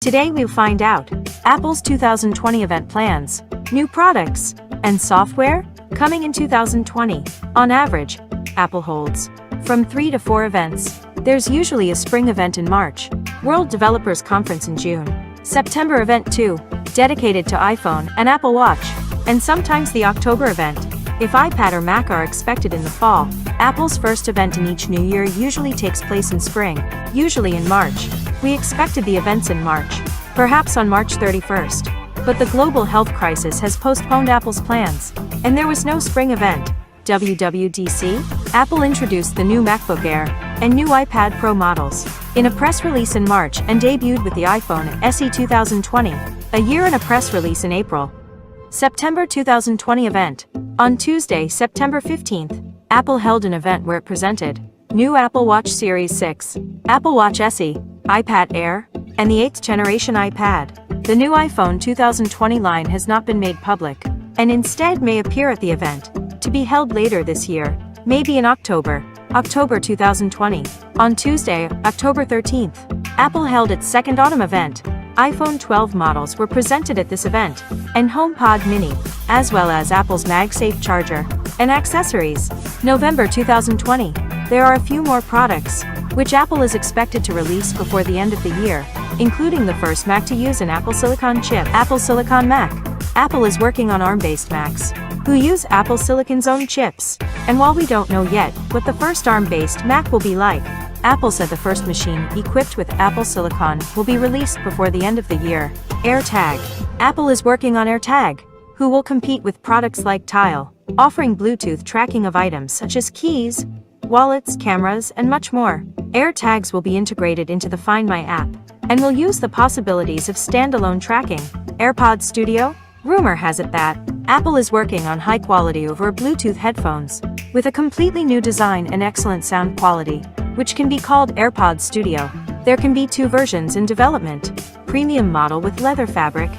Today we'll find out Apple's 2020 event plans, new products, and software coming in 2020. On average, Apple holds from 3 to 4 events. There's usually a spring event in March, World Developers Conference in June, September event 2, dedicated to iPhone and Apple Watch, and sometimes the October event. If iPad or Mac are expected in the fall, Apple's first event in each new year usually takes place in spring, usually in March. We expected the events in March, perhaps on March 31st. But the global health crisis has postponed Apple's plans, and there was no spring event. WWDC, Apple introduced the new MacBook Air and new iPad Pro models in a press release in March and debuted with the iPhone SE 2020, a year and a press release in April. September 2020 event. On Tuesday, September 15th, Apple held an event where it presented new Apple Watch Series 6, Apple Watch SE, iPad Air, and the 8th generation iPad. The new iPhone 2020 line has not been made public, and instead may appear at the event, to be held later this year, maybe in October 2020. On Tuesday, October 13th, Apple held its second autumn event. iPhone 12 models were presented at this event, and HomePod Mini, as well as Apple's MagSafe charger and accessories. November 2020, there are a few more products, which Apple is expected to release before the end of the year, including the first Mac to use an Apple Silicon chip, Apple Silicon Mac. Apple is working on ARM-based Macs, who use Apple Silicon's own chips, and while we don't know yet what the first ARM-based Mac will be like, Apple said the first machine equipped with Apple Silicon will be released before the end of the year. AirTag. Apple is working on AirTag, who will compete with products like Tile, offering Bluetooth tracking of items such as keys, wallets, cameras, and much more. AirTags will be integrated into the Find My app, and will use the possibilities of standalone tracking. AirPods Studio. Rumor has it that Apple is working on high-quality over Bluetooth headphones, with a completely new design and excellent sound quality, which can be called AirPods Studio. There can be 2 versions in development: premium model with leather fabric,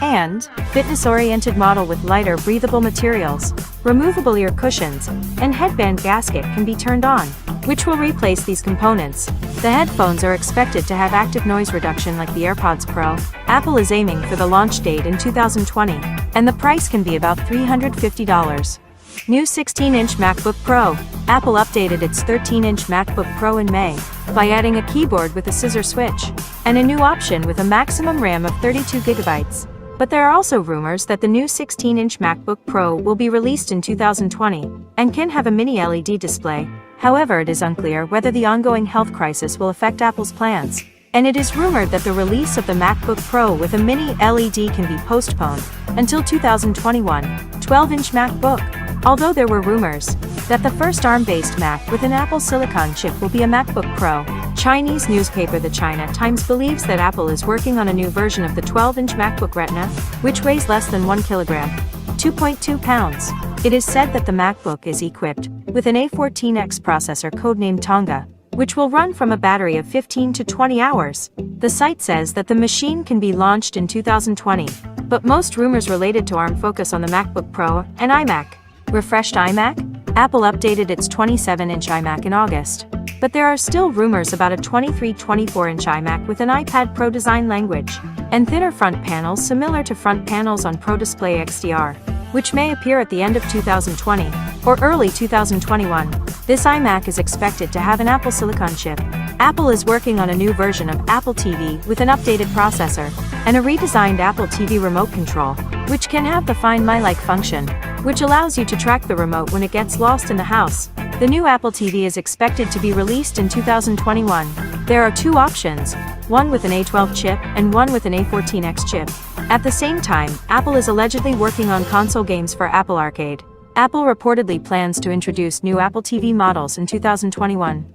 and fitness-oriented model with lighter breathable materials. Removable ear cushions and headband gasket can be turned on, which will replace these components. The headphones are expected to have active noise reduction like the AirPods Pro. Apple is aiming for the launch date in 2020, and the price can be about $350. New 16-inch MacBook Pro. Apple updated its 13-inch MacBook Pro in May by adding a keyboard with a scissor switch and a new option with a maximum RAM of 32 GB. But there are also rumors that the new 16-inch MacBook Pro will be released in 2020 and can have a mini LED display. However, it is unclear whether the ongoing health crisis will affect Apple's plans, and it is rumored that the release of the MacBook Pro with a mini LED can be postponed until 2021. 12-inch MacBook. Although there were rumors that the first ARM-based Mac with an Apple Silicon chip will be a MacBook Pro, Chinese newspaper The China Times believes that Apple is working on a new version of the 12-inch MacBook Retina, which weighs less than 1 kilogram, 2.2 pounds. It is said that the MacBook is equipped with an A14X processor codenamed Tonga, which will run from a battery of 15 to 20 hours. The site says that the machine can be launched in 2020, but most rumors related to ARM focus on the MacBook Pro and iMac. Refreshed iMac? Apple updated its 27-inch iMac in August, but there are still rumors about a 23-24-inch iMac with an iPad Pro design language and thinner front panels similar to front panels on Pro Display XDR, which may appear at the end of 2020 or early 2021. This iMac is expected to have an Apple Silicon chip. Apple is working on a new version of Apple TV with an updated processor and a redesigned Apple TV remote control, which can have the Find My-like function, which allows you to track the remote when it gets lost in the house. The new Apple TV is expected to be released in 2021. There are 2 options, one with an A12 chip and one with an A14X chip. At the same time, Apple is allegedly working on console games for Apple Arcade. Apple reportedly plans to introduce new Apple TV models in 2021.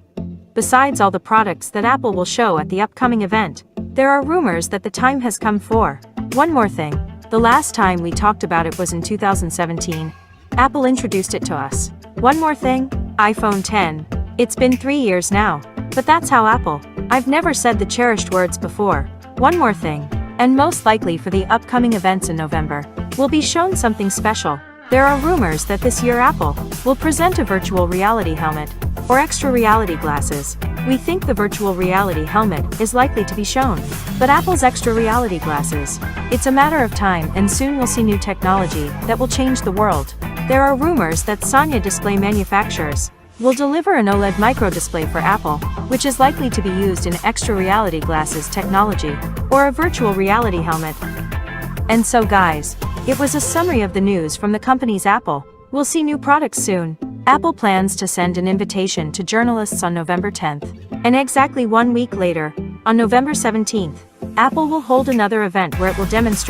Besides all the products that Apple will show at the upcoming event, there are rumors that the time has come for one more thing. The last time we talked about it was in 2017. Apple introduced it to us. One more thing? iPhone 10. It's been 3 years now. But that's how Apple. I've never said the cherished words before. One more thing. And most likely for the upcoming events in November, we'll be shown something special. There are rumors that this year Apple will present a virtual reality helmet or extra reality glasses. We think the virtual reality helmet is likely to be shown. But Apple's extra reality glasses, it's a matter of time, and soon we'll see new technology that will change the world. There are rumors that Sanya display manufacturers will deliver an OLED microdisplay for Apple, which is likely to be used in extra reality glasses technology, or a virtual reality helmet. And so guys, it was a summary of the news from the company's Apple. We'll see new products soon. Apple plans to send an invitation to journalists on November 10th. And exactly 1 week later, on November 17th, Apple will hold another event where it will demonstrate